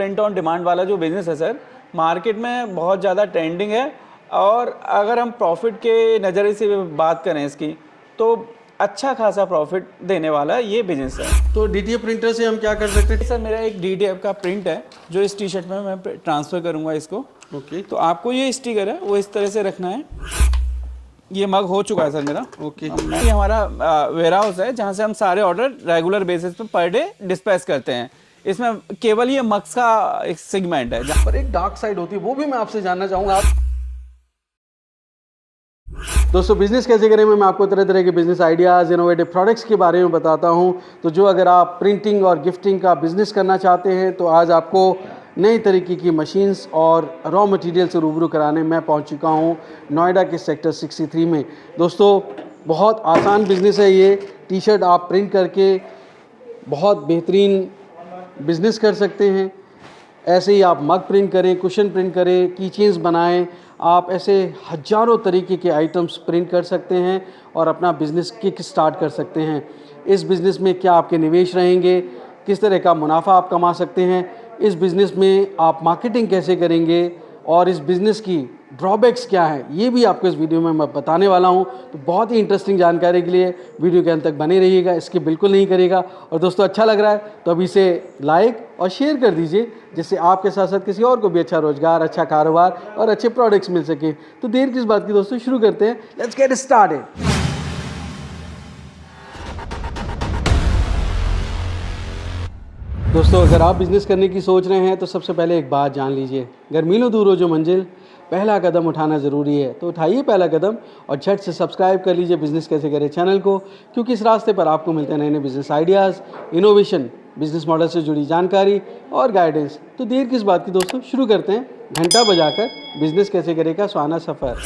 Print on demand वाला जो business है सर, मार्केट में बहुत ज़्यादा ट्रेंडिंग है। और अगर हम प्रॉफिट के नज़रिए से बात करें इसकी, तो अच्छा खासा प्रॉफिट देने वाला ये बिज़नेस है। तो DTF प्रिंटर से हम क्या कर सकते हैं? सर मेरा एक DTF का प्रिंट है जो इस टी शर्ट में मैं ट्रांसफ़र करूँगा इसको। ओके। तो आपको ये स्टिकर है वो इस तरह से रखना है। ये मग हो चुका है सर मेरा। ओके। ये हमारा वेयर हाउस है जहाँ से हम सारे ऑर्डर रेगुलर बेसिस पे पर डे डिस्पैच करते हैं। इसमें केवल ये मग्स का एक सेगमेंट है जहाँ पर एक डार्क साइड होती है, वो भी मैं आपसे जानना चाहूँगा। दोस्तों, बिजनेस कैसे करें मैं आपको तरह तरह के बिजनेस आइडियाज़, इनोवेटिव प्रोडक्ट्स के बारे में बताता हूं। तो जो अगर आप प्रिंटिंग और गिफ्टिंग का बिजनेस करना चाहते हैं तो आज आपको नई तरीके की मशीन्स और रॉ मटेरियल से रूबरू कराने मैं पहुंच चुका हूं नोएडा के सेक्टर 63 में। दोस्तों, बहुत आसान बिजनेस है ये। टी शर्ट आप प्रिंट करके बहुत बेहतरीन बिजनेस कर सकते हैं। ऐसे ही आप मग प्रिंट करें, कुशन प्रिंट करें, की चेन्स बनाएं, आप ऐसे हजारों तरीके के आइटम्स प्रिंट कर सकते हैं और अपना बिज़नेस किक स्टार्ट कर सकते हैं। इस बिज़नेस में क्या आपके निवेश रहेंगे, किस तरह का मुनाफा आप कमा सकते हैं, इस बिज़नेस में आप मार्केटिंग कैसे करेंगे और इस बिज़नेस की ड्रॉबैक्स क्या है, ये भी आपको इस वीडियो में मैं बताने वाला हूं। तो बहुत ही इंटरेस्टिंग जानकारी के लिए वीडियो के अंत तक बने रहिएगा, स्किप बिल्कुल नहीं करिएगा। और दोस्तों, अच्छा लग रहा है तो अभी इसे लाइक और शेयर कर दीजिए, जिससे आपके साथ साथ किसी और को भी अच्छा रोजगार, अच्छा कारोबार और अच्छे प्रोडक्ट्स मिल सके। तो देर किस बात की दोस्तों, शुरू करते हैं। Let's get started. दोस्तों, अगर आप बिज़नेस करने की सोच रहे हैं तो सबसे पहले एक बात जान लीजिए, अगर मीलों दूर हो जो मंजिल, पहला कदम उठाना ज़रूरी है। तो उठाइए पहला कदम और झट से सब्सक्राइब कर लीजिए बिज़नेस कैसे करें चैनल को, क्योंकि इस रास्ते पर आपको मिलते हैं नए नए business ideas, innovation, business model से जुड़ी जानकारी और गाइडेंस। तो देर किस बात की दोस्तों, शुरू करते हैं घंटा बजाकर बिज़नेस कैसे करें का सुहाना सफ़र।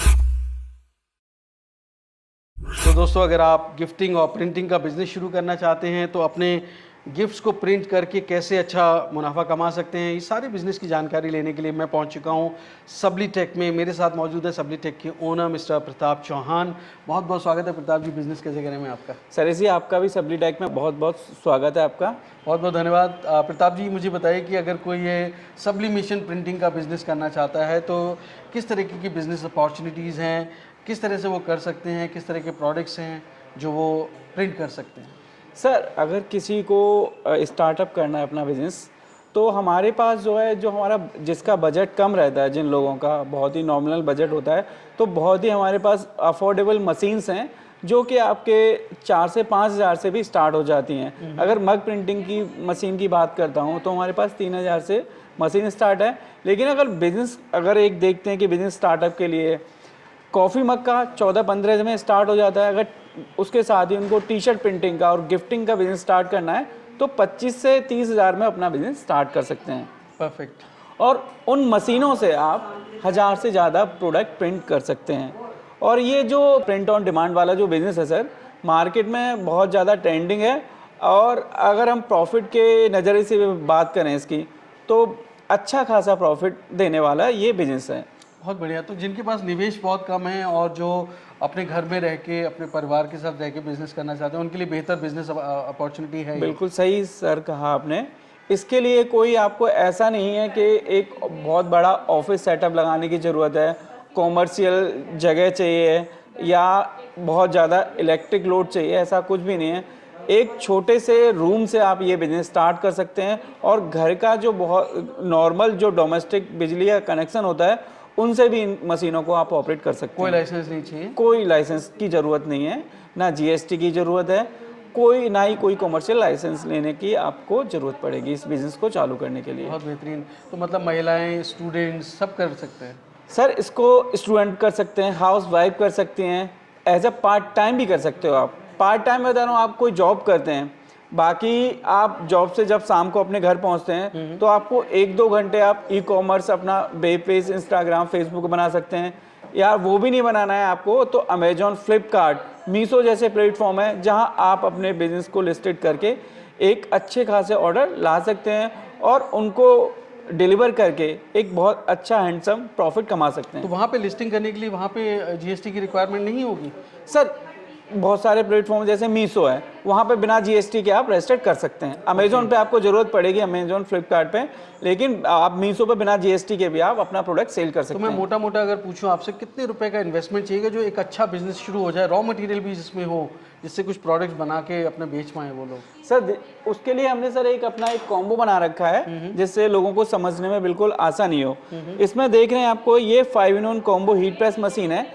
तो दोस्तों, अगर आप गिफ्टिंग और प्रिंटिंग का बिज़नेस शुरू करना चाहते हैं तो अपने गिफ्ट्स को प्रिंट करके कैसे अच्छा मुनाफा कमा सकते हैं, इस सारे बिज़नेस की जानकारी लेने के लिए मैं पहुंच चुका हूं सबली टेक में। मेरे साथ मौजूद है सबली टेक के ओनर मिस्टर प्रताप चौहान। बहुत बहुत स्वागत है प्रताप जी, बिज़नेस कैसे करें में आपका। सर जी, आपका भी सबली टेक में बहुत बहुत स्वागत है आपका। बहुत बहुत धन्यवाद। प्रताप जी, मुझे बताइए कि अगर कोई ये सब्लिमेशन प्रिंटिंग का बिज़नेस करना चाहता है तो किस तरीके की बिज़नेस अपॉर्चुनिटीज़ हैं, किस तरह से वो कर सकते हैं, किस तरह के प्रोडक्ट्स हैं जो वो प्रिंट कर सकते हैं। सर, अगर किसी को स्टार्टअप करना है अपना बिज़नेस, तो हमारे पास जो है, जो हमारा जिसका बजट कम रहता है, जिन लोगों का बहुत ही नॉमिनल बजट होता है, तो बहुत ही हमारे पास अफोर्डेबल मशीन्स हैं जो कि आपके 4 से 5 हज़ार से भी स्टार्ट हो जाती हैं। अगर मग प्रिंटिंग की मशीन की बात करता हूँ तो हमारे पास 3 हज़ार से मशीन स्टार्ट है। लेकिन अगर एक देखते हैं कि बिज़नेस स्टार्टअप के लिए कॉफ़ी मग का 14-15 में स्टार्ट हो जाता है। अगर उसके साथ ही उनको टी शर्ट प्रिंटिंग का और गिफ्टिंग का बिज़नेस स्टार्ट करना है तो 25 से 30 हज़ार में अपना बिज़नेस स्टार्ट कर सकते हैं। परफेक्ट। और उन मशीनों से आप 1000 से ज़्यादा प्रोडक्ट प्रिंट कर सकते हैं। और ये जो प्रिंट ऑन डिमांड वाला जो बिज़नेस है सर, मार्केट में बहुत ज़्यादा ट्रेंडिंग है। और अगर हम प्रॉफिट के नज़रिए से बात करें इसकी, तो अच्छा खासा प्रॉफिट देने वाला ये बिज़नेस है। बहुत बढ़िया। तो जिनके पास निवेश बहुत कम है और जो अपने घर में रह के अपने परिवार के साथ रह के बिजनेस करना चाहते हैं, उनके लिए बेहतर बिजनेस अपॉर्चुनिटी है। बिल्कुल सही सर कहा आपने। इसके लिए कोई आपको ऐसा नहीं है कि एक बहुत बड़ा ऑफिस सेटअप लगाने की ज़रूरत है, कॉमर्शियल जगह चाहिए या बहुत ज़्यादा इलेक्ट्रिक लोड चाहिए, ऐसा कुछ भी नहीं है। एक छोटे से रूम से आप ये बिज़नेस स्टार्ट कर सकते हैं और घर का जो बहुत नॉर्मल जो डोमेस्टिक बिजली का कनेक्शन होता है, उनसे भी इन मशीनों को आप ऑपरेट कर सकते हैं। कोई लाइसेंस नहीं चाहिए, कोई लाइसेंस की ज़रूरत नहीं है, ना GST की ज़रूरत है, ना ही कोई कमर्शियल लाइसेंस लेने की आपको ज़रूरत पड़ेगी इस बिज़नेस को चालू करने के लिए। बहुत बेहतरीन। तो मतलब महिलाएं, स्टूडेंट्स सब कर सकते हैं। सर, इसको स्टूडेंट कर सकते हैं, हाउस वाइफ कर सकती हैं, एज अ पार्ट टाइम भी कर सकते हो आप। पार्ट टाइम बता रहा हूँ, आप कोई जॉब करते हैं, बाकी आप जॉब से जब शाम को अपने घर पहुंचते हैं तो आपको 1-2 घंटे आप ई-कॉमर्स अपना वेब पेज, इंस्टाग्राम, फेसबुक बना सकते हैं। या वो भी नहीं बनाना है आपको तो अमेजॉन, फ्लिपकार्ट, मीशो जैसे प्लेटफॉर्म है जहां आप अपने बिजनेस को लिस्टेड करके एक अच्छे खासे ऑर्डर ला सकते हैं और उनको डिलीवर करके एक बहुत अच्छा हैंडसम प्रॉफिट कमा सकते हैं। तो वहाँ पे लिस्टिंग करने के लिए वहाँ पे GST की रिक्वायरमेंट नहीं होगी? सर, बहुत सारे प्लेटफॉर्म जैसे मीशो है, वहाँ पे बिना जीएसटी के आप रजिस्टर कर सकते हैं। अमेजोन पे आपको ज़रूरत पड़ेगी, अमेजोन फ्लिपकार्ट पे, लेकिन आप मीशो पे बिना जीएसटी के भी आप अपना प्रोडक्ट सेल कर तो सकते मैं हैं। मोटा मोटा अगर पूछूं आपसे, कितने रुपए का इन्वेस्टमेंट चाहिए जो एक अच्छा बिजनेस शुरू हो जाए, रॉ मटेरियल भी जिसमें हो, जिससे कुछ प्रोडक्ट्स बना के अपने बेच पाए वो लोग? सर उसके लिए हमने सर एक अपना एक कॉम्बो बना रखा है जिससे लोगों को समझने में बिल्कुल आसानी हो। इसमें देख रहे हैं आपको, ये 5-in-1 combo heat press machine है।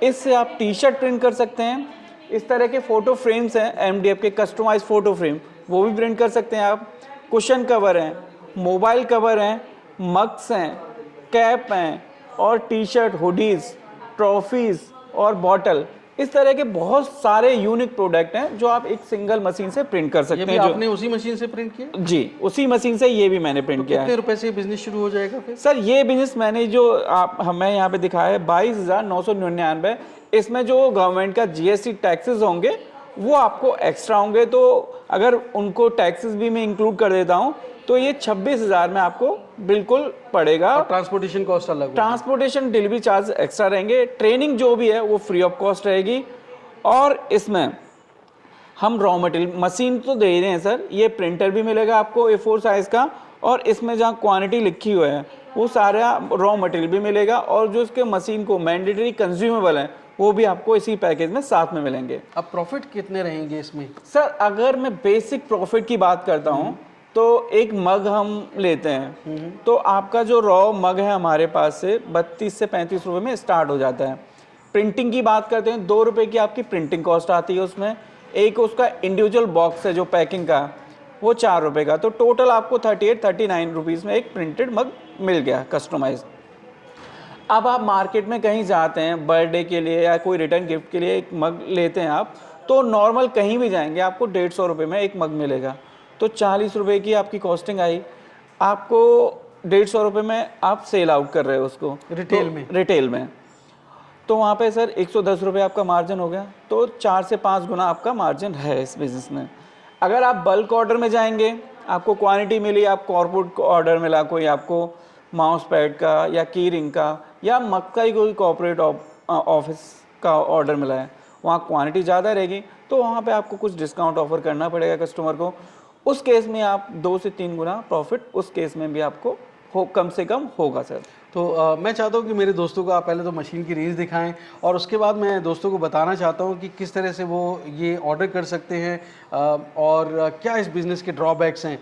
इससे आप टी शर्ट प्रिंट कर सकते हैं, इस तरह के फोटो फ्रेम्स हैं एमडीएफ के कस्टमाइज फोटो फ्रेम, वो भी प्रिंट कर सकते हैं आप। कुशन कवर हैं, मोबाइल कवर हैं, मग्स हैं, कैप हैं और टी शर्ट, हुडीज, ट्रॉफीज और बॉटल, इस तरह के बहुत सारे यूनिक प्रोडक्ट हैं जो आप एक सिंगल मशीन से प्रिंट कर ये सकते भी हैं। आपने उसी मशीन से प्रिंट किया? जी, उसी मशीन से ये भी मैंने प्रिंट किया है। कितने रुपए से बिजनेस शुरू हो जाएगा फिर? सर ये बिजनेस मैंने जो आप हमें यहाँ पे दिखाया है 22,999, इसमें जो गवर्नमेंट का जीएसटी टैक्सेस होंगे वो आपको एक्स्ट्रा होंगे, तो अगर उनको टैक्सेस भी मैं इंक्लूड कर देता हूँ तो ये 26,000 में आपको बिल्कुल पड़ेगा। और ट्रांसपोर्टेशन कॉस्ट अलग होगा? ट्रांसपोर्टेशन डिलीवरी चार्ज एक्स्ट्रा रहेंगे, ट्रेनिंग जो भी है वो फ्री ऑफ कॉस्ट रहेगी। और इसमें हम रॉ मटेरियल मशीन तो दे रहे हैं सर, ये प्रिंटर भी मिलेगा आपको A4 साइज़ का, और इसमें जहाँ क्वांटिटी लिखी हुई है वो सारा रॉ मटेरियल भी मिलेगा, और जो इसके मशीन को मैंडेटरी कंज्यूमेबल है वो भी आपको इसी पैकेज में साथ में मिलेंगे। अब प्रॉफिट कितने रहेंगे इसमें? सर अगर मैं बेसिक प्रॉफिट की बात करता हूँ तो एक मग हम लेते हैं तो आपका जो रॉ मग है हमारे पास से 32 से 35 रुपए में स्टार्ट हो जाता है। प्रिंटिंग की बात करते हैं 2 रुपए की आपकी प्रिंटिंग कॉस्ट आती है उसमें। एक उसका इंडिविजुअल बॉक्स है जो पैकिंग का, वो 4 रुपए का, तो टोटल आपको 38-39 रुपीज़ में एक प्रिंटेड मग मिल गया कस्टमाइज। अब आप मार्केट में कहीं जाते हैं बर्थडे के लिए या कोई रिटर्न गिफ्ट के लिए एक मग लेते हैं आप, तो नॉर्मल कहीं भी जाएंगे आपको 150 रुपये में एक मग मिलेगा, तो 40 रुपये की आपकी कॉस्टिंग आई, आपको 150 रुपये में आप सेल आउट कर रहे हो उसको रिटेल में, तो वहाँ पे सर 110 रुपये आपका मार्जिन हो गया, तो 4 से 5 गुना आपका मार्जिन है इस बिज़नेस में। अगर आप बल्क ऑर्डर में जाएंगे, आपको क्वांटिटी मिली, आप कॉर्पोरेट ऑर्डर मिला, कोई आपको माउस पैड का या की रिंग का या मग का ही कोई कॉर्पोरेट ऑफिस का ऑर्डर मिला है, वहाँ क्वांटिटी ज़्यादा रहेगी, तो वहाँ पे आपको कुछ डिस्काउंट ऑफर करना पड़ेगा कस्टमर को। उस केस में आप 2 से 3 गुना प्रॉफिट उस केस में भी आपको कम से कम होगा सर। तो मैं चाहता हूँ कि मेरे दोस्तों को आप पहले तो मशीन की रेंज दिखाएं, और उसके बाद मैं दोस्तों को बताना चाहता हूँ कि किस तरह से वो ये ऑर्डर कर सकते हैं, और क्या इस बिज़नेस के ड्रॉबैक्स हैं,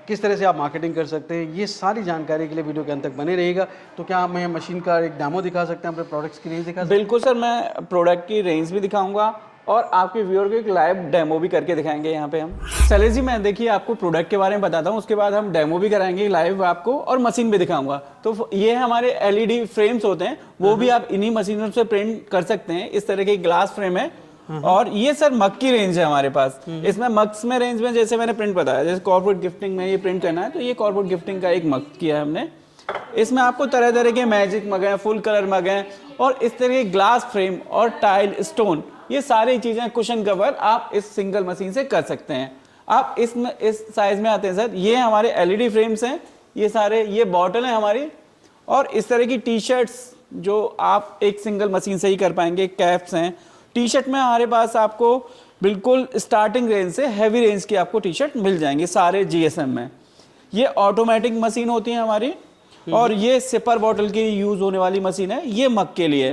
किस तरह से आप मार्केटिंग कर सकते हैं। ये सारी जानकारी के लिए वीडियो के अंत तक बने रहिएगा। तो क्या हमें मशीन का एक डेमो दिखा सकते हैं, अपने प्रोडक्ट्स की रेंज दिखा सकते हैं? बिल्कुल सर, मैं प्रोडक्ट की रेंज भी दिखाऊंगा और आपके व्यूअर को एक लाइव डेमो भी करके दिखाएंगे यहाँ पे हम। चलिए जी, मैं देखिए आपको प्रोडक्ट के बारे में बताता हूँ, उसके बाद हम डेमो भी कराएंगे लाइव आपको और मशीन भी दिखाऊंगा। तो ये हमारे एलईडी फ्रेम्स होते हैं, वो भी आप इन्हीं मशीनों से प्रिंट कर सकते हैं। इस तरह की ग्लास फ्रेम है, और ये सर मग की रेंज है हमारे पास। इसमें मग्स में रेंज में जैसे मैंने प्रिंट बताया, जैसे कॉर्पोरेट गिफ्टिंग में ये प्रिंट करना है, तो ये कॉर्पोरेट गिफ्टिंग का एक मग किया है हमने। इसमें आपको तरह तरह के मैजिक मग हैं, फुल कलर मग हैं, और इस तरह के ग्लास फ्रेम और टाइल स्टोन, ये सारी चीजें, कुशन कवर आप इस सिंगल मशीन से कर सकते हैं। आप इस साइज में आते हैं सर, ये हमारे एलईडी फ्रेम्स हैं, ये सारे, ये बॉटल है हमारी, और इस तरह की टी शर्ट्स जो आप एक सिंगल मशीन से ही कर पाएंगे। कैप्स हैं, टी शर्ट में हमारे पास आपको बिल्कुल स्टार्टिंग रेंज से हैवी रेंज की आपको टी शर्ट मिल जाएंगे सारे जीएसएम में। ये ऑटोमेटिक मशीन होती है हमारी, और ये सिपर बॉटल की यूज होने वाली मशीन है, ये मग के लिए।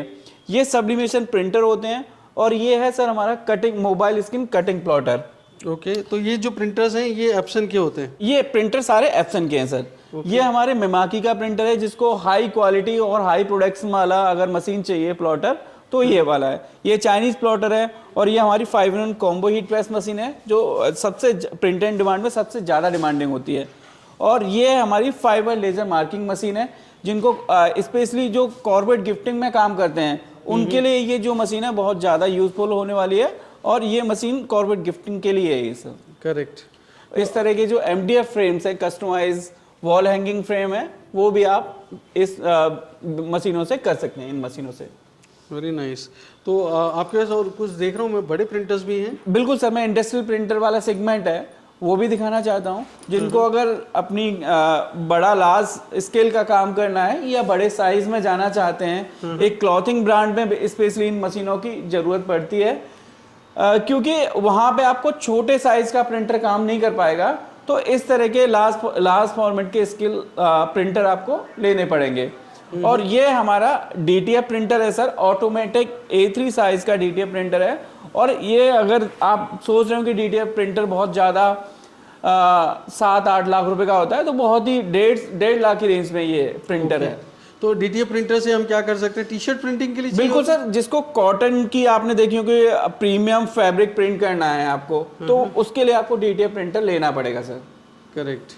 ये सब्लिमेशन प्रिंटर होते हैं, और ये है सर हमारा cutting mobile screen cutting plotter. Okay, तो ये जो प्रिंटर्स हैं ये एप्सन के होते हैं? ये प्रिंटर सारे एप्सन के हैं सर। ये हमारे मिमाकी का प्रिंटर है, जिसको हाई क्वालिटी और हाई प्रोडक्शन वाला अगर मशीन चाहिए प्लॉटर, तो ये वाला है। ये चाइनीज प्लॉटर है, और ये हमारी 5-in-1 combo heat press machine है, जो सबसे प्रिंट एंड डिमांड में सबसे ज़्यादा डिमांडिंग होती है। और ये हमारी फाइबर लेजर मार्किंग मशीन है, जिनको स्पेशली जो कॉर्पोरेट गिफ्टिंग में काम करते हैं उनके लिए ये जो मशीन है बहुत ज़्यादा यूजफुल होने वाली है, और ये मशीन कॉर्पोरेट गिफ्टिंग के लिए है ये सब। करेक्ट। इस तरह के जो एमडीएफ फ्रेम्स है, कस्टमाइज वॉल हैंगिंग फ्रेम है, वो भी आप इस मशीनों से कर सकते हैं, इन मशीनों से। Very nice. तो आपके पास और कुछ देख रहा हूँ मैं, बड़े प्रिंटर्स भी हैं? बिल्कुल सर, मैं इंडस्ट्रियल प्रिंटर वाला सेगमेंट है वो भी दिखाना चाहता हूँ, जिनको अगर अपनी बड़ा लार्ज स्केल का काम करना है या बड़े साइज में जाना चाहते हैं। एक क्लॉथिंग ब्रांड में स्पेशली इन मशीनों की ज़रूरत पड़ती है। क्योंकि वहाँ पे आपको छोटे साइज का प्रिंटर काम नहीं कर पाएगा, तो इस तरह के लार्ज फॉर्मेट के स्किल प्रिंटर आपको लेने पड़ेंगे। और ये हमारा DTF प्रिंटर है सर, ऑटोमेटिक A3 साइज का DTF प्रिंटर है। और ये अगर आप सोच रहे हो कि DTF प्रिंटर बहुत ज़्यादा 7-8 लाख रुपए का होता है, तो बहुत ही 1.5 लाख की रेंज में ये प्रिंटर है। तो DTF प्रिंटर से हम क्या कर सकते हैं, टी शर्ट प्रिंटिंग के लिए? बिल्कुल सर, जिसको कॉटन की आपने देखी हो कि प्रीमियम फैब्रिक प्रिंट करना है आपको, तो उसके लिए आपको DTF प्रिंटर लेना पड़ेगा सर। करेक्ट।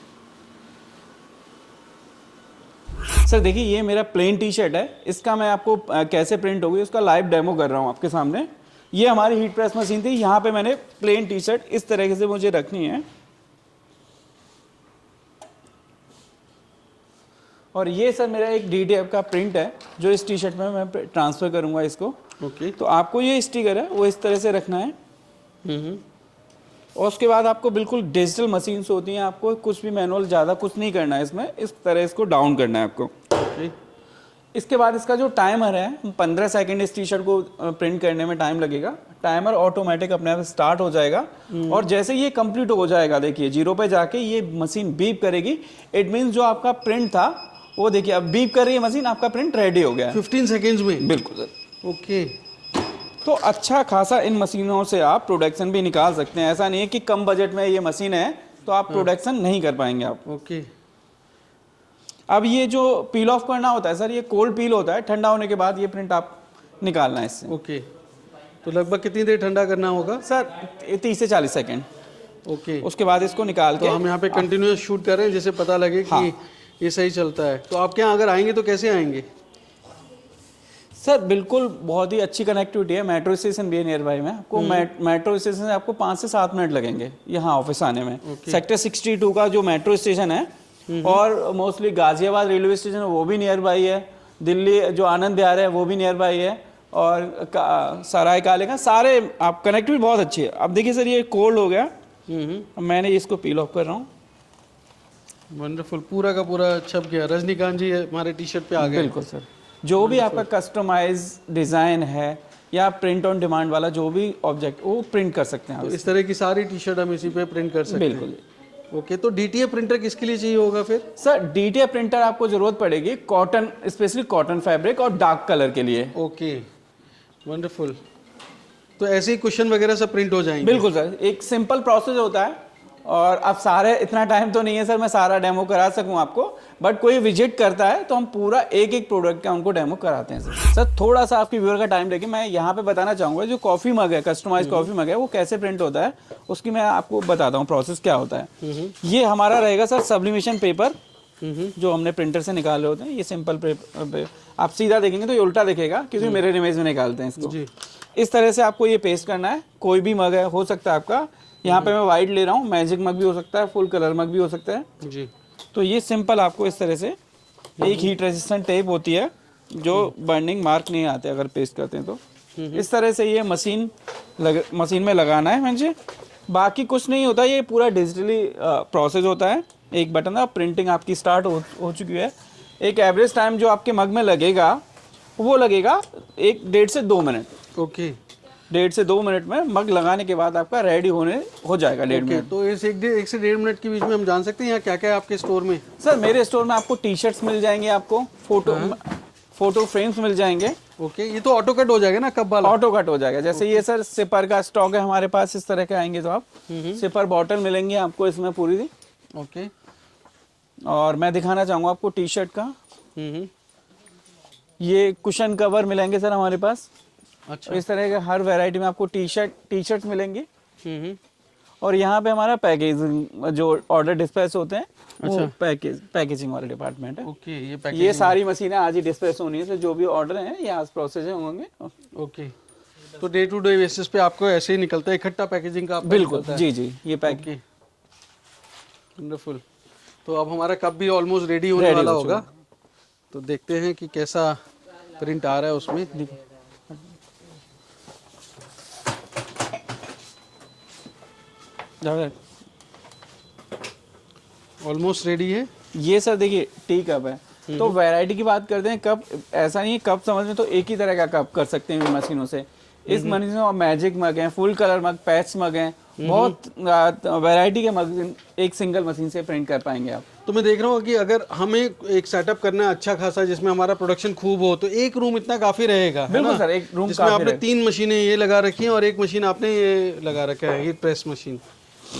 सर देखिए, ये मेरा प्लेन टी शर्ट है, इसका मैं आपको कैसे प्रिंट होगी उसका लाइव डेमो कर रहा हूँ आपके सामने। ये हमारी हीट प्रेस मशीन थी, यहाँ पे मैंने प्लेन टी शर्ट इस तरीके से मुझे रखनी है, और ये सर मेरा एक DTF का प्रिंट है जो इस टी शर्ट में मैं ट्रांसफ़र करूँगा इसको। ओके। तो आपको ये स्टिकर है वो इस तरह से रखना है, और उसके बाद आपको बिल्कुल डिजिटल मशीन्स होती हैं, आपको कुछ भी मैनुअल ज़्यादा कुछ नहीं करना है इसमें, इस तरह इसको डाउन करना है आपको। इसके बाद इसका जो टाइमर है 15 सेकंड इस टी शर्ट को प्रिंट करने में टाइम लगेगा। टाइमर ऑटोमेटिक अपने आप स्टार्ट हो जाएगा, और जैसे ये कंप्लीट हो जाएगा, देखिए 0 पे जाके ये मशीन बीप करेगी। इट मीन्स जो आपका प्रिंट था वो देखिए अब बीप कर रही है मशीन, आपका प्रिंट रेडी हो गया है 15 सेकेंड्स में। बिल्कुल सर। ओके। तो अच्छा खासा इन मशीनों से आप प्रोडक्शन भी निकाल सकते हैं। ऐसा नहीं है कि कम बजट में ये मशीन है तो आप प्रोडक्शन नहीं कर पाएंगे आप। ओके। अब ये जो पील ऑफ करना होता है सर, ये कोल्ड पील होता है, ठंडा होने के बाद ये प्रिंट आप निकालना है इससे। ओके। तो लगभग कितनी देर ठंडा करना होगा सर? 30 से 40 सेकेंड। ओके। उसके बाद इसको निकाल तो के हम यहाँ पे कंटिन्यूस शूट कर रहे हैं जिससे पता लगे कि ये सही चलता है। तो आपके यहाँ अगर आएंगे तो कैसे आएंगे? सर बिल्कुल बहुत ही अच्छी कनेक्टिविटी है, मेट्रो स्टेशन भी है नियर बाई में। आपको मेट्रो स्टेशन से आपको 5 से 7 मिनट लगेंगे यहाँ ऑफिस आने में। सेक्टर 62 का जो मेट्रो स्टेशन है, और मोस्टली गाजियाबाद रेलवे स्टेशन है वो भी नियर बाई है, दिल्ली जो आनंद विहार है वो भी नियर बाई है, और सराय काले का सारे आप कनेक्टिविटी बहुत अच्छी है। अब देखिए सर, ये कोल्ड हो गया, मैंने इसको पील ऑफ कर रहा हूँ। वंडरफुल, पूरा का पूरा छप गया। रजनीकांत जी हमारे टी शर्ट पे आ गए। बिल्कुल सर। जो भी आपका कस्टमाइज डिज़ाइन है या प्रिंट ऑन डिमांड वाला जो भी ऑब्जेक्ट वो प्रिंट कर सकते हैं आप। तो इस तरह की सारी टी शर्ट हम इसी पे प्रिंट कर सकते हैं। बिल्कुल। ओके। तो DTF प्रिंटर किसके लिए चाहिए होगा फिर? सर DTF प्रिंटर आपको जरूरत पड़ेगी कॉटन, स्पेशली कॉटन फैब्रिक और डार्क कलर के लिए। Okay, wonderful. तो ऐसे ही क्वेश्चन वगैरह सब प्रिंट हो जाएंगे? बिल्कुल सर, एक सिंपल प्रोसेस होता है, और अब सारे इतना टाइम तो नहीं है सर मैं सारा डेमो करा सकूं आपको, बट कोई विजिट करता है तो हम पूरा एक एक प्रोडक्ट का उनको डेमो कराते हैं सर। थोड़ा सा आपकी व्यूअर का टाइम लेके मैं यहाँ पे बताना चाहूँगा, जो कॉफ़ी मग है, कस्टमाइज कॉफ़ी मग है, वो कैसे प्रिंट होता है उसकी मैं आपको बताता हूँ प्रोसेस क्या होता है। ये हमारा रहेगा सर सब्लिमेशन पेपर, जो हमने प्रिंटर से निकाले होते हैं। ये सिंपल पेपर आप सीधा देखेंगे तो ये उल्टा दिखेगा, क्योंकि मिरर इमेज में निकालते हैं इसको। इस तरह से आपको ये पेस्ट करना है। कोई भी मग है, हो सकता है आपका, यहाँ पे मैं वाइट ले रहा हूँ, मैजिक मग भी हो सकता है, फुल कलर मग भी हो सकता है जी। तो ये सिंपल आपको इस तरह से एक हीट रेजिस्टेंट टेप होती है जो बर्निंग मार्क नहीं आते अगर पेस्ट करते हैं तो, इस तरह से ये मशीन में लगाना है मुझे। बाकी कुछ नहीं होता, ये पूरा डिजिटली प्रोसेस होता है। एक बटन है, प्रिंटिंग आपकी स्टार्ट हो चुकी है। एक एवरेज टाइम जो आपके मग में लगेगा वो लगेगा 1.5 से 2 मिनट। ओके। 1.5 से 2 मिनट में मग लगाने के बाद आपका रेडी हो जाएगा 1.5 मिनट। तो इस 1 से 1.5 मिनट के बीच में हम जान सकते हैं यहाँ क्या क्या है आपके स्टोर में? सर मेरे स्टोर में आपको टी शर्ट्स मिल जाएंगे, आपको फोटो फ्रेम्स मिल जाएंगे। ओके। ये तो ऑटो कट हो जाएगा ना कब वाला? ऑटो कट हो जाएगा। जैसे ये सर सिपर का स्टॉक है हमारे पास, इस तरह के आएंगे तो आप सिपर बॉटल मिलेंगे आपको इसमें पूरी दी। ओके। और मैं दिखाना चाहूँगा आपको टी शर्ट का, ये कुशन कवर मिलेंगे सर हमारे पास। अच्छा। इस तरह के हर वैरायटी में आपको टी शर्ट मिलेंगे। और यहाँ पे हमारा पैकेजिंग जो ऑर्डर डिस्पैच होते हैं वो पैकेजिंग वाले डिपार्टमेंट है। ओके। ये सारी मशीनें आज ही डिस्पैच होनी है, तो जो भी ऑर्डर हैं ये आज प्रोसेस होंगे। ओके। तो डे टू डे बेसिस पे आपको ऐसे ही निकलता है, इकट्ठा पैकेजिंग का? बिल्कुल जी जी, ये पैकिंग। वंडरफुल। तो अब हमारा कप भी ऑलमोस्ट रेडी होने वाला होगा, तो देखते हैं कि कैसा प्रिंट आ रहा है उसमें। ऑलमोस्ट रेडी है ये सर। देखिए टी कप है, तो वैरायटी की बात करते हैं। कप ऐसा नहीं है, कप समझ में तो एक ही तरह का कप कर सकते हैं मशीनों से। इस मशीन में मैजिक मग हैं, फुल कलर मग, पैच मग हैं, बहुत वैरायटी के मग एक सिंगल मशीन से प्रिंट कर पाएंगे आप। तो मैं देख रहा हूँ कि अगर हमें एक सेटअप करना है अच्छा खासा जिसमें हमारा प्रोडक्शन खूब हो, तो एक रूम इतना काफ़ी रहेगा, है बिल्कुल ना? सर, एक रूम जिसमें काफी आपने रहेगा। 3 मशीनें ये लगा रखी हैं और एक मशीन आपने ये लगा रखा है, हीट प्रेस मशीन।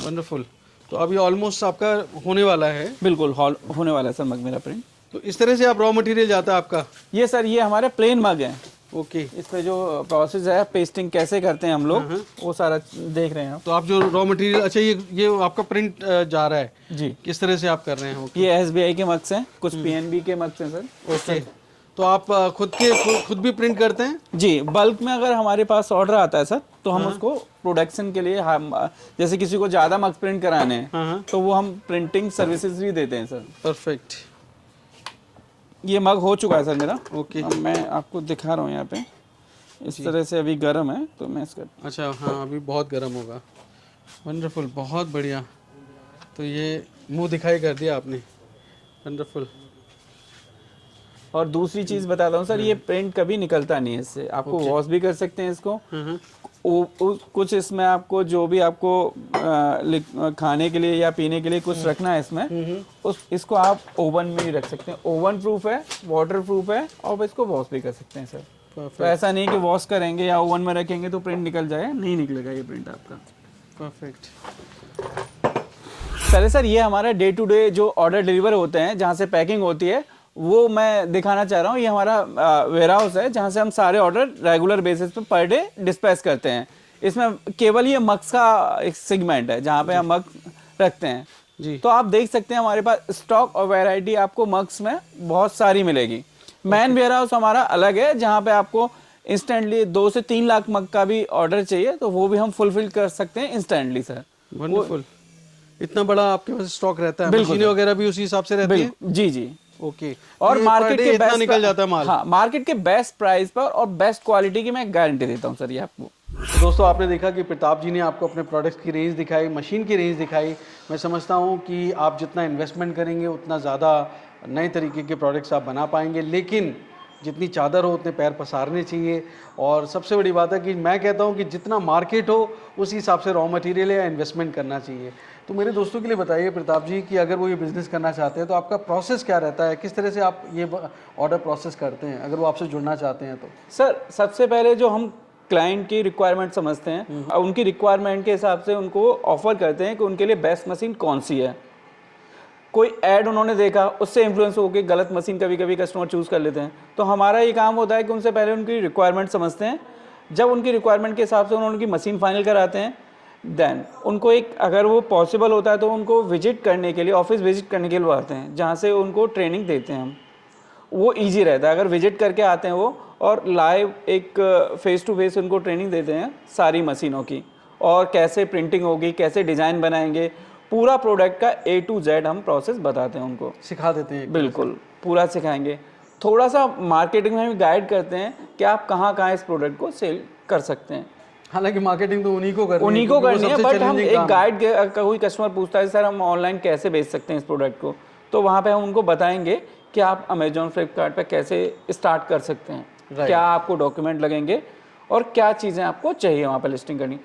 वंडरफुल। तो अभी ऑलमोस्ट आपका होने वाला है। बिल्कुल हॉल होने वाला है सर मग मेरा प्रिंट। तो इस तरह से आप रॉ मटेरियल जाता है आपका। ये सर ये हमारे प्लेन मग हैं। ओके। इस पे जो प्रोसेस है पेस्टिंग कैसे करते हैं हम लोग, वो सारा देख रहे हैं आप। तो आप जो रॉ मटेरियल, अच्छा ये आपका प्रिंट जा रहा है, जी, किस तरह से आप कर रहे हैं? ये SBI के मग्स हैं, कुछ PNB के मग्स हैं सर। ओके। तो आप खुद भी प्रिंट करते हैं? जी, बल्क में अगर हमारे पास ऑर्डर आता है सर, तो हम उसको प्रोडक्शन के लिए हम जैसे किसी को ज़्यादा मग प्रिंट कराने हैं, तो वो हम प्रिंटिंग सर्विसेज भी देते हैं सर। परफेक्ट। ये मग हो चुका है सर मेरा। ओके। अब मैं आपको दिखा रहा हूँ यहाँ पे, इस तरह से अभी गर्म है तो मैं इसका। अच्छा, हाँ अभी बहुत गर्म होगा। वंडरफुल, बहुत बढ़िया। तो ये मुंह दिखाई कर दिया आपने। वंडरफुल। और दूसरी चीज़ बताता हूँ सर, ये प्रिंट कभी निकलता नहीं है इससे, आपको वॉश भी कर सकते हैं इसको। कुछ इसमें आपको जो भी आपको खाने के लिए या पीने के लिए कुछ रखना है इसमें, इसको आप ओवन में भी रख सकते हैं। ओवन प्रूफ है, वाटर प्रूफ है, और इसको वॉश भी कर सकते हैं सर। तो ऐसा नहीं कि वॉश करेंगे या ओवन में रखेंगे तो प्रिंट निकल जाए, नहीं निकलेगा ये प्रिंट आपका। परफेक्ट। चले सर, ये हमारा डे टू डे जो ऑर्डर डिलीवर होते हैं, जहाँ से पैकिंग होती है, वो मैं दिखाना चाह रहा हूँ। ये हमारा वेयर हाउस है जहाँ से हम सारे ऑर्डर रेगुलर बेसिस पे पर डे डिस्पैच करते हैं। इसमें केवल ये मग्स का एक सेगमेंट है जहाँ पे हम मग रखते हैं जी। तो आप देख सकते हैं हमारे पास स्टॉक और वैरायटी आपको मग्स में बहुत सारी मिलेगी। मैन वेयर हाउस हमारा अलग है जहाँ पे आपको इंस्टेंटली 2 से 3 लाख मग का भी ऑर्डर चाहिए तो वो भी हम फुलफिल कर सकते हैं इंस्टेंटली सर। वंडरफुल। इतना बड़ा आपके पास स्टॉक रहता है? बिल्कुल मशीनें वगैरह भी उसी हिसाब से रहती हैं? जी जी। ओके। और मार्केट के इतना बेस्ट निकल जाता है माल? हाँ, मार्केट के बेस्ट प्राइस पर और बेस्ट क्वालिटी की मैं गारंटी देता हूँ सर ये आपको। तो दोस्तों आपने देखा कि प्रताप जी ने आपको अपने प्रोडक्ट्स की रेंज दिखाई, मशीन की रेंज दिखाई। मैं समझता हूँ कि आप जितना इन्वेस्टमेंट करेंगे उतना ज़्यादा नए तरीके के प्रोडक्ट्स आप बना पाएंगे, लेकिन जितनी चादर हो उतने पैर पसारने चाहिए। और सबसे बड़ी बात है कि मैं कहता हूँ कि जितना मार्केट हो उसी हिसाब से रॉ मटेरियल या इन्वेस्टमेंट करना चाहिए। तो मेरे दोस्तों के लिए बताइए प्रताप जी कि अगर वो ये बिज़नेस करना चाहते हैं तो आपका प्रोसेस क्या रहता है, किस तरह से आप ये ऑर्डर प्रोसेस करते हैं अगर वो आपसे जुड़ना चाहते हैं तो? सर सबसे पहले जो हम क्लाइंट की रिक्वायरमेंट समझते हैं और उनकी रिक्वायरमेंट के हिसाब से उनको ऑफर करते हैं कि उनके लिए बेस्ट मशीन कौन सी है। कोई ऐड उन्होंने देखा उससे इन्फ्लुएंस होकर गलत मशीन कभी कभी कस्टमर चूज़ कर लेते हैं, तो हमारा ये काम होता है कि उनसे पहले उनकी रिक्वायरमेंट समझते हैं। जब उनकी रिक्वायरमेंट के हिसाब से उन्होंने उनकी मशीन फाइनल कराते हैं, देन उनको एक अगर वो पॉसिबल होता है तो उनको विजिट करने के लिए, ऑफिस विजिट करने के लिए आते हैं जहाँ से उनको ट्रेनिंग देते हैं हम। वो ईजी रहता है अगर विजिट करके आते हैं वो, और लाइव एक फेस टू फेस उनको ट्रेनिंग देते हैं सारी मशीनों की, और कैसे प्रिंटिंग होगी, कैसे डिज़ाइन बनाएंगे, पूरा प्रोडक्ट का A to Z हम प्रोसेस बताते हैं उनको, सिखा देते हैं? बिल्कुल पूरा सिखाएंगे। थोड़ा सा मार्केटिंग में भी गाइड करते हैं कि आप कहाँ कहाँ इस प्रोडक्ट को सेल कर सकते हैं। हालांकि मार्केटिंग तो उन्हीं को करनी है, बट हम एक गाइड, कोई कस्टमर पूछता है सर हम ऑनलाइन कैसे बेच सकते हैं इस प्रोडक्ट को, तो वहाँ पे हम उनको बताएंगे कि आप अमेजोन फ्लिपकार्ट पे कैसे स्टार्ट कर सकते हैं, क्या आपको डॉक्यूमेंट लगेंगे और क्या चीज़ें आपको चाहिए वहाँ पर लिस्टिंग करनी।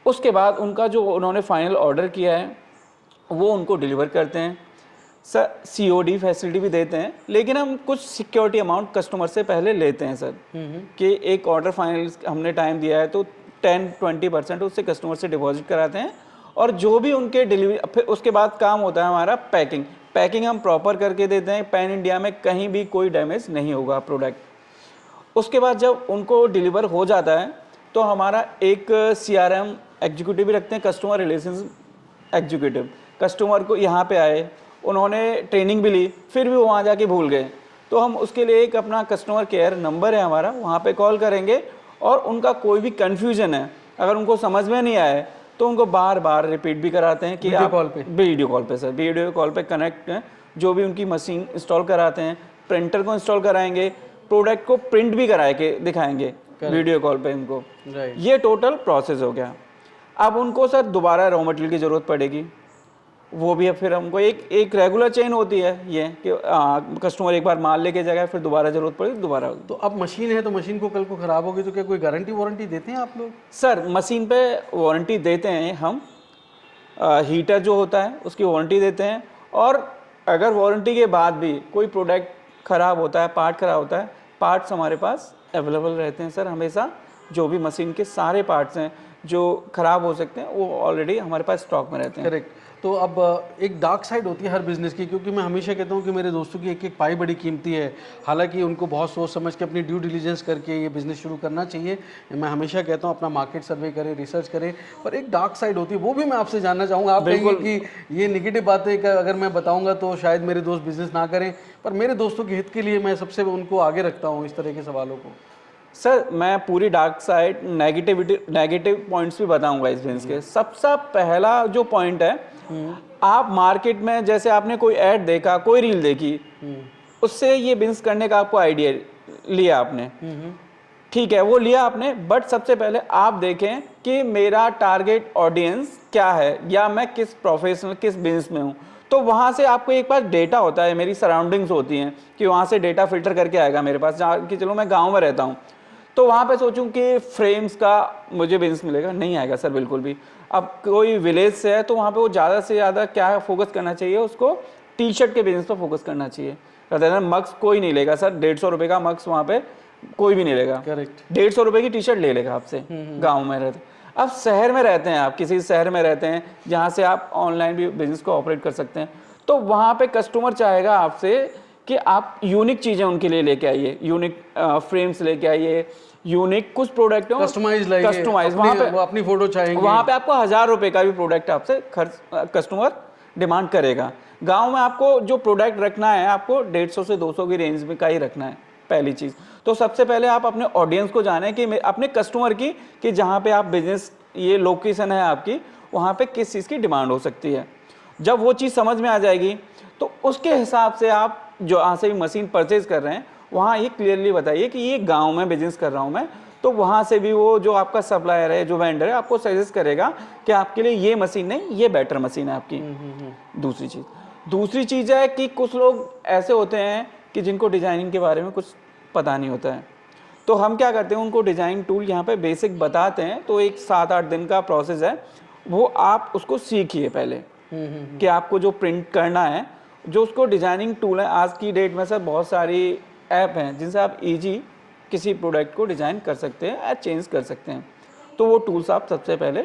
उसके बाद उनका जो उन्होंने फाइनल ऑर्डर किया है वो उनको डिलीवर करते हैं। सर COD फैसिलिटी भी देते हैं, लेकिन हम कुछ सिक्योरिटी अमाउंट कस्टमर से पहले लेते हैं सर, कि एक ऑर्डर फाइनल हमने टाइम दिया है तो 10-20% उससे कस्टमर से डिपॉजिट कराते हैं, और जो भी उनके डिलीवरी, फिर उसके बाद काम होता है हमारा पैकिंग हम प्रॉपर करके देते हैं, पैन इंडिया में कहीं भी कोई डैमेज नहीं होगा प्रोडक्ट। उसके बाद जब उनको डिलीवर हो जाता है तो हमारा एक CRM एग्जीक्यूटिव भी रखते हैं, कस्टमर रिलेशन एग्जीक्यूटिव। कस्टमर को यहाँ पे आए, उन्होंने ट्रेनिंग भी ली, फिर भी वो वहाँ जाके भूल गए, तो हम उसके लिए एक अपना कस्टमर केयर नंबर है हमारा, वहाँ पे कॉल करेंगे, और उनका कोई भी कन्फ्यूजन है अगर उनको समझ में नहीं आए तो उनको बार बार रिपीट भी कराते हैं कि वीडियो कॉल पे, वीडियो कॉल पे सर, वीडियो कॉल पे कनेक्ट हैं, जो भी उनकी मशीन इंस्टॉल कराते हैं, प्रिंटर को इंस्टॉल कराएंगे, प्रोडक्ट को प्रिंट भी करा के दिखाएंगे वीडियो कॉल पे उनको। ये टोटल प्रोसेस हो गया। अब उनको सर दोबारा रॉ मटेरियल की ज़रूरत पड़ेगी, वो भी अब फिर हमको एक रेगुलर चेन होती है ये कि कस्टमर एक बार माल लेके जाएगा, फिर दोबारा ज़रूरत पड़ेगी दोबारा। तो अब मशीन है तो मशीन को कल को ख़राब होगी तो क्या कोई गारंटी वारंटी देते हैं आप लोग? सर मशीन पे वारंटी देते हैं हम, हीटर जो होता है उसकी वारंटी देते हैं, और अगर वारंटी के बाद भी कोई प्रोडक्ट ख़राब होता है, पार्ट ख़राब होता है, पार्ट्स हमारे पास अवेलेबल रहते हैं सर हमेशा। जो भी मशीन के सारे पार्ट्स हैं जो ख़राब हो सकते हैं वो ऑलरेडी हमारे पास स्टॉक में रहते हैं। करेक्ट। तो अब एक डार्क साइड होती है हर बिज़नेस की, क्योंकि मैं हमेशा कहता हूँ कि मेरे दोस्तों की एक एक पाई बड़ी कीमती है। हालांकि उनको बहुत सोच समझ के अपनी ड्यू डिलीजेंस करके ये बिज़नेस शुरू करना चाहिए। मैं हमेशा कहता हूँ अपना मार्केट सर्वे करें, रिसर्च करें, पर एक डार्क साइड होती है, वो भी मैं आपसे जानना चाहूँगा। आप कहेंगे कि ये निगेटिव बातें अगर मैं बताऊँगा तो शायद मेरे दोस्त बिज़नेस ना करें, पर मेरे दोस्तों के हित के लिए मैं सबसे उनको आगे रखता हूँ इस तरह के सवालों को। सर मैं पूरी डार्क साइड नेगेटिव पॉइंट्स भी बताऊंगा इस बिजनेस के। सबसे पहला जो पॉइंट है, आप मार्केट में जैसे आपने कोई ऐड देखा, कोई रील देखी, उससे ये बिजनेस करने का आपको आइडिया लिया आपने, ठीक है वो लिया आपने, बट सबसे पहले आप देखें कि मेरा टारगेट ऑडियंस क्या है या मैं किस प्रोफेशनल किस बिजनेस में हूँ। तो वहाँ से आपको एक बार डेटा होता है, मेरी सराउंडिंग्स होती हैं कि वहाँ से डेटा फिल्टर करके आएगा मेरे पास। जहाँ कि चलो मैं गाँव में रहता हूँ तो वहाँ पे सोचूं कि फ्रेम्स का मुझे बिजनेस मिलेगा, नहीं आएगा सर बिल्कुल भी। अब कोई विलेज से है तो वहाँ पे वो ज़्यादा से ज़्यादा क्या फोकस करना चाहिए, उसको टी शर्ट के बिजनेस पर फोकस करना चाहिए। rather than मग्स कोई नहीं लेगा सर, 150 रुपये का मग्स वहाँ पे कोई भी नहीं लेगा। करेक्ट। 150 रुपये की टी शर्ट ले लेगा आपसे गाँव में रहते। अब शहर में रहते हैं आप, किसी शहर में रहते हैं जहाँ से आप ऑनलाइन भी बिजनेस को ऑपरेट कर सकते हैं, तो वहाँ पे कस्टमर चाहेगा आपसे कि आप यूनिक चीज़ें उनके लिए लेके आइए, यूनिक फ्रेम्स लेके आइए, यूनिक कुछ प्रोडक्ट हो कस्टमाइज लाइए, कस्टमाइज, वहाँ पे वो अपनी फोटो चाहेंगे, वहाँ पे आपको 1000 रुपये का भी प्रोडक्ट आपसे कस्टमर डिमांड करेगा। गांव में आपको जो प्रोडक्ट रखना है आपको 150 से 200 की रेंज में का ही रखना है पहली चीज़। तो सबसे पहले आप अपने ऑडियंस को जाने कि अपने कस्टमर की कि जहाँ पे आप बिजनेस ये लोकेशन है आपकी, वहाँ पे किस चीज़ की डिमांड हो सकती है। जब वो चीज़ समझ में आ जाएगी तो उसके हिसाब से आप जो यहाँ से भी मशीन परचेज कर रहे हैं वहाँ ये क्लियरली बताइए कि ये गांव में बिजनेस कर रहा हूँ मैं, तो वहाँ से भी वो जो आपका सप्लायर है, जो वेंडर है, आपको सजेस्ट करेगा कि आपके लिए ये मशीन नहीं, ये बेटर मशीन है आपकी। दूसरी चीज़ है कि कुछ लोग ऐसे होते हैं कि जिनको डिज़ाइनिंग के बारे में कुछ पता नहीं होता है, तो हम क्या करते हैं उनको डिज़ाइन टूल यहाँ पे बेसिक बताते हैं। तो एक 7-8 दिन का प्रोसेस है, वो आप उसको सीखिए पहले कि आपको जो प्रिंट करना है, जो उसको डिज़ाइनिंग टूल है। आज की डेट में सर बहुत सारी ऐप हैं जिनसे आप इजी किसी प्रोडक्ट को डिज़ाइन कर सकते हैं या चेंज कर सकते हैं। तो वो टूल्स आप सबसे पहले,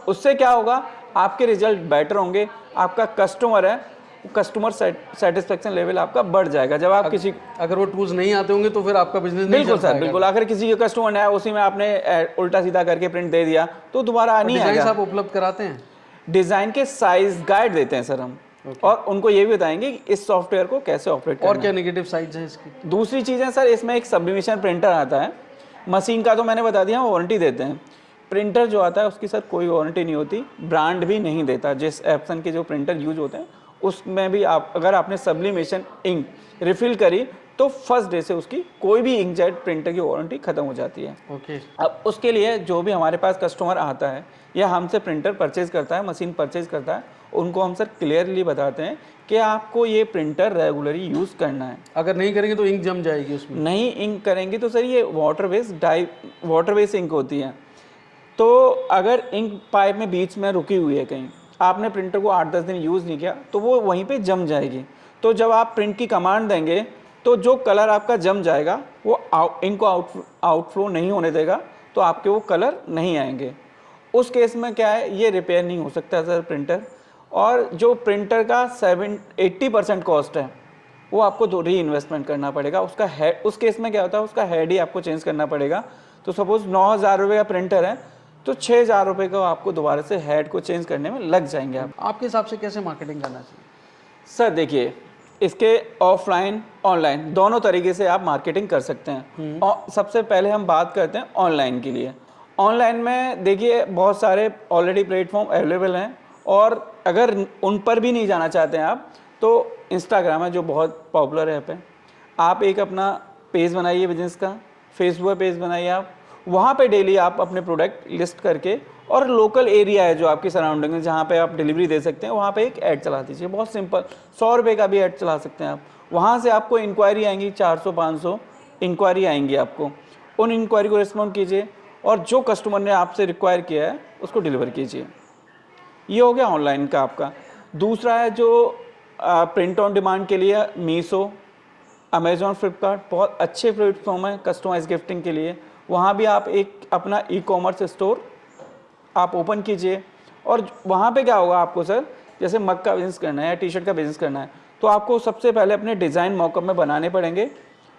उससे क्या होगा आपके रिजल्ट बेटर होंगे, आपका कस्टमर है कस्टमर सेटिस्फेक्शन लेवल आपका बढ़ जाएगा। जब आप किसी अगर वो टूल्स नहीं आते होंगे तो फिर आपका बिजनेस नहीं बिल्कुल सर बिल्कुल, अगर किसी के कस्टमर ने उसी में आपने उल्टा सीधा करके प्रिंट दे दिया तो दोबारा नहीं आएगा। आप उपलब्ध कराते हैं? डिज़ाइन के साइज गाइड देते हैं सर हम, और उनको ये भी बताएंगे कि इस सॉफ्टवेयर को कैसे ऑपरेट करना है। और क्या नेगेटिव साइड्स हैं इसकी? दूसरी चीज़ है सर, इसमें एक सब्लिमेशन प्रिंटर आता है। मशीन का तो मैंने बता दिया, वारंटी देते हैं। प्रिंटर जो आता है उसकी सर कोई वारंटी नहीं होती, ब्रांड भी नहीं देता। जिस एप्सन के जो प्रिंटर यूज होते हैं उसमें भी आप अगर आपने सब्लिमेशन इंक रिफिल करी तो फर्स्ट डे से उसकी कोई भी इंकजेट प्रिंटर की वारंटी खत्म हो जाती है। ओके। अब उसके लिए जो भी हमारे पास कस्टमर आता है या हमसे प्रिंटर परचेज करता है, मशीन परचेज करता है, उनको हम सर क्लियरली बताते हैं कि आपको ये प्रिंटर रेगुलरली यूज़ करना है। अगर नहीं करेंगे तो इंक जम जाएगी उसमें। नहीं इंक करेंगे तो सर ये वाटर बेस्ड इंक होती है। तो अगर इंक पाइप में बीच में रुकी हुई है कहीं, आपने प्रिंटर को 8-10 दिन यूज़ नहीं किया तो वो वहीं पे जम जाएगी। तो जब आप प्रिंट की कमांड देंगे तो जो कलर आपका जम जाएगा वो इंक को आउटफ्लो नहीं होने देगा, तो आपके वो कलर नहीं आएंगे। उस केस में क्या है, ये रिपेयर नहीं हो सकता सर प्रिंटर। और जो प्रिंटर का 80% कॉस्ट है वो आपको री इन्वेस्टमेंट करना पड़ेगा। उसका हेड, उस केस में क्या होता है, उसका हेड ही आपको चेंज करना पड़ेगा। तो सपोज 9,000 रुपये का प्रिंटर है तो 6,000 रुपये का आपको दोबारा से हेड को चेंज करने में लग जाएंगे। आपके हिसाब से कैसे मार्केटिंग करना चाहिए? सर देखिए, इसके ऑफलाइन ऑनलाइन दोनों तरीके से आप मार्केटिंग कर सकते हैं। और सबसे पहले हम बात करते हैं ऑनलाइन के लिए। ऑनलाइन में देखिए बहुत सारे ऑलरेडी प्लेटफॉर्म अवेलेबल हैं, और अगर उन पर भी नहीं जाना चाहते हैं आप तो इंस्टाग्राम है जो बहुत पॉपुलर ऐप है। आप एक अपना पेज बनाइए बिजनेस का, फेसबुक पेज बनाइए आप, वहाँ पे डेली आप अपने प्रोडक्ट लिस्ट करके और लोकल एरिया है जो आपकी सराउंडिंग में जहाँ पे आप डिलीवरी दे सकते हैं, वहाँ पे एक ऐड चला दीजिए, बहुत सिंपल। 100 रुपये का भी ऐड चला सकते हैं आप। वहाँ से आपको इंक्वायरी आएंगी, 400-500 इंक्वायरी आएंगी आपको। उन इंक्वायरी को रिस्पॉन्ड कीजिए और जो कस्टमर ने आपसे रिक्वायर किया है उसको डिलीवर कीजिए। ये हो गया ऑनलाइन का आपका। दूसरा है जो प्रिंट ऑन डिमांड के लिए मीशो, अमेजॉन, फ्लिपकार्ट बहुत अच्छे प्लेटफॉर्म है कस्टमाइज गिफ्टिंग के लिए। वहाँ भी आप एक अपना ई-कॉमर्स स्टोर आप ओपन कीजिए और वहाँ पे क्या होगा आपको सर, जैसे मग का बिज़नेस करना है या टी शर्ट का बिज़नेस करना है तो आपको सबसे पहले अपने डिज़ाइन मॉकअप में बनाने पड़ेंगे।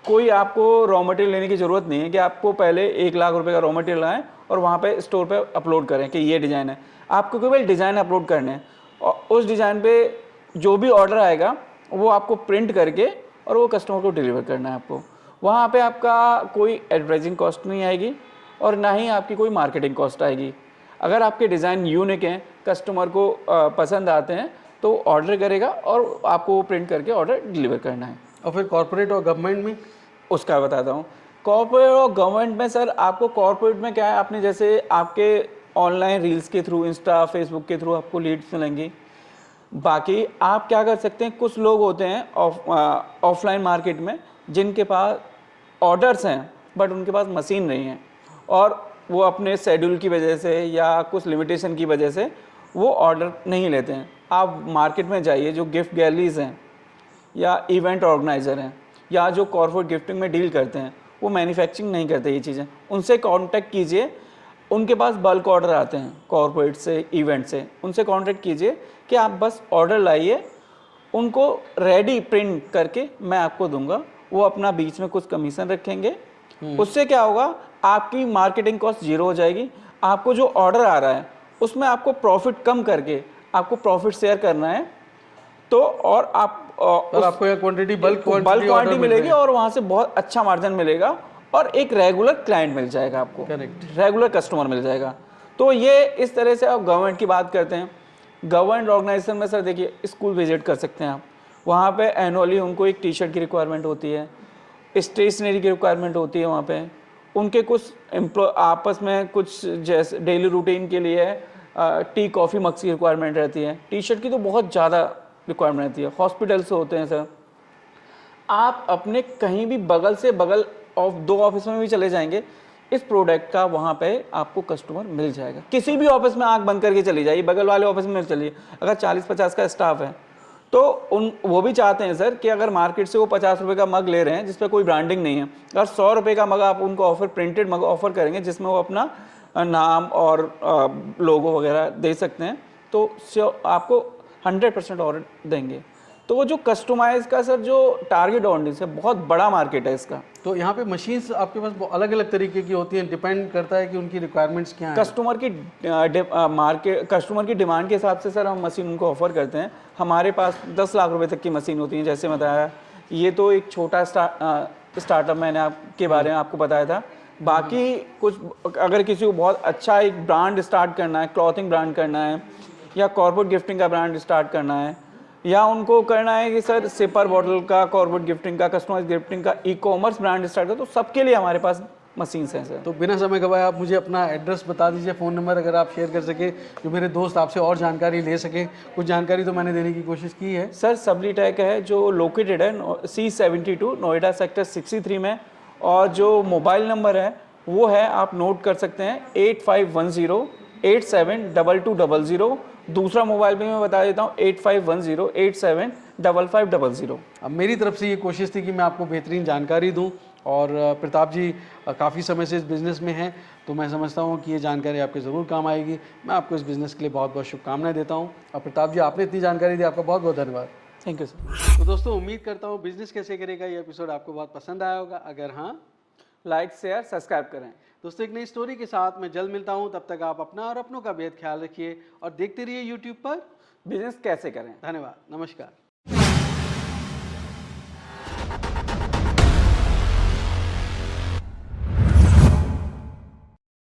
कोई आपको रॉ मटेरियल लेने की ज़रूरत नहीं है कि आपको पहले 1 लाख रुपए का रॉ मटेरियल लाएँ और वहाँ पे स्टोर पे अपलोड करें कि ये डिज़ाइन है। आपको केवल डिज़ाइन अपलोड करने हैं और उस डिज़ाइन पे जो भी ऑर्डर आएगा वो आपको प्रिंट करके और वो कस्टमर को डिलीवर करना है आपको। वहाँ पे आपका कोई एडवर्टाइजिंग कॉस्ट नहीं आएगी और ना ही आपकी कोई मार्केटिंग कॉस्ट आएगी। अगर आपके डिज़ाइन यूनिक हैं, कस्टमर को पसंद आते हैं तो ऑर्डर करेगा और आपको वो प्रिंट करके ऑर्डर डिलीवर करना है। और फिर कॉर्पोरेट और गवर्नमेंट में? उसका बताता हूँ। कॉर्पोरेट और गवर्नमेंट में सर आपको कॉर्पोरेट में क्या है, आपने जैसे आपके ऑनलाइन रील्स के थ्रू, इंस्टा, फेसबुक के थ्रू आपको लीड्स मिलेंगी। बाकी आप क्या कर सकते हैं, कुछ लोग होते हैं ऑफलाइन मार्केट में जिनके पास ऑर्डर्स हैं बट उनके पास मशीन नहीं है और वो अपने शेड्यूल की वजह से या कुछ लिमिटेशन की वजह से वो ऑर्डर नहीं लेते हैं। आप मार्केट में जाइए, जो गिफ्ट गैलरीज हैं या इवेंट ऑर्गेनाइज़र हैं या जो कॉर्पोरेट गिफ्टिंग में डील करते हैं, वो मैन्युफैक्चरिंग नहीं करते ये चीज़ें, उनसे कांटेक्ट कीजिए। उनके पास बल्क ऑर्डर आते हैं कॉर्पोरेट से, इवेंट से, उनसे कांटेक्ट कीजिए कि आप बस ऑर्डर लाइए, उनको रेडी प्रिंट करके मैं आपको दूंगा। वो अपना बीच में कुछ कमीशन रखेंगे। उससे क्या होगा, आपकी मार्केटिंग कॉस्ट जीरो हो जाएगी। आपको जो ऑर्डर आ रहा है उसमें आपको प्रॉफिट कम करके आपको प्रॉफिट शेयर करना है तो और आपको ये क्वांटिटी बल्क क्वांटिटी मिलेगी और वहां से बहुत अच्छा मार्जिन मिलेगा और एक रेगुलर क्लाइंट मिल जाएगा आपको, करेक्ट, रेगुलर कस्टमर मिल जाएगा। तो ये इस तरह से आप गवर्नमेंट की बात करते हैं। गवर्नमेंट ऑर्गेनाइजेशन में सर देखिए, स्कूल विजिट कर सकते हैं आप। वहाँ पे एनुअली उनको एक टी शर्ट की रिक्वायरमेंट होती है, स्टेशनरी की रिक्वायरमेंट होती है। वहाँ पे उनके कुछ आपस में कुछ जैसे डेली रूटीन के लिए टी कॉफ़ी मग्स की रिक्वायरमेंट रहती है। टी शर्ट की तो बहुत ज़्यादा रिक्वायरमेंट रहती है। हॉस्पिटल्स होते हैं सर, आप अपने कहीं भी बगल से बगल दो ऑफिस में भी चले जाएंगे, इस प्रोडक्ट का वहाँ पे आपको कस्टमर मिल जाएगा। किसी भी ऑफिस में आंख बंद करके चली जाइए, बगल वाले ऑफिस में चलिए, अगर 40-50 का स्टाफ है तो वो भी चाहते हैं सर कि अगर मार्केट से वो 50 रुपये का मग ले रहे हैं जिस पर कोई ब्रांडिंग नहीं है, अगर 100 रुपये का मग आप उनको ऑफर, प्रिंटेड मग ऑफर करेंगे जिसमें वो अपना नाम और लोगो वगैरह दे सकते हैं, तो आपको 100% ऑर्डर देंगे। तो वो जो कस्टमाइज का सर जो टारगेट ऑडियंस है, बहुत बड़ा मार्केट है इसका। तो यहाँ पे मशीन्स आपके पास अलग अलग तरीके की होती हैं, डिपेंड करता है कि उनकी रिक्वायरमेंट्स क्या हैं। कस्टमर की डिमांड के हिसाब से सर हम मशीन उनको ऑफर करते हैं। हमारे पास 10 लाख रुपए तक की मशीन होती है। जैसे बताया, ये तो एक छोटा स्टार्टअप मैंने आपके बारे में आपको बताया था। बाकी कुछ अगर किसी को बहुत अच्छा एक ब्रांड स्टार्ट करना है, क्लॉथिंग ब्रांड करना है या कॉर्पोरेट गिफ्टिंग का ब्रांड स्टार्ट करना है, या उनको करना है कि सर सिपर बॉटल का, कॉर्पोरेट गिफ्टिंग का, कस्टमाइज गिफ्टिंग का ई-कॉमर्स ब्रांड स्टार्ट कर, तो सबके लिए हमारे पास मशीन्स हैं सर। तो बिना समय गवाए आप मुझे अपना एड्रेस बता दीजिए, फ़ोन नंबर अगर आप शेयर कर सके, जो मेरे दोस्त आपसे और जानकारी ले सके। कुछ जानकारी तो मैंने देने की कोशिश की है सर। सबलीटेक है जो लोकेटेड है C72 नोएडा सेक्टर 63 में, और जो मोबाइल नंबर है वो है, आप नोट कर सकते हैं, 8510872200। दूसरा मोबाइल भी मैं बता देता हूँ, 8510875500। अब मेरी तरफ से ये कोशिश थी कि मैं आपको बेहतरीन जानकारी दूं, और प्रताप जी काफ़ी समय से इस बिज़नेस में हैं, तो मैं समझता हूँ कि ये जानकारी आपके ज़रूर काम आएगी। मैं आपको इस बिज़नेस के लिए बहुत बहुत शुभकामनाएं देता हूँ। और प्रताप जी, आपने इतनी जानकारी दी, आपका बहुत बहुत धन्यवाद। Thank you sir. तो दोस्तों, उम्मीद करता हूँ बिज़नेस कैसे करेगा ये एपिसोड आपको बहुत पसंद आया होगा। अगर हाँ, लाइक, शेयर, सब्सक्राइब करें। दोस्तों, एक नई स्टोरी के साथ मैं जल्द मिलता हूँ। तब तक आप अपना और अपनों का बेहद ख्याल रखिए और देखते रहिए यूट्यूब पर बिजनेस कैसे करें। धन्यवाद, नमस्कार।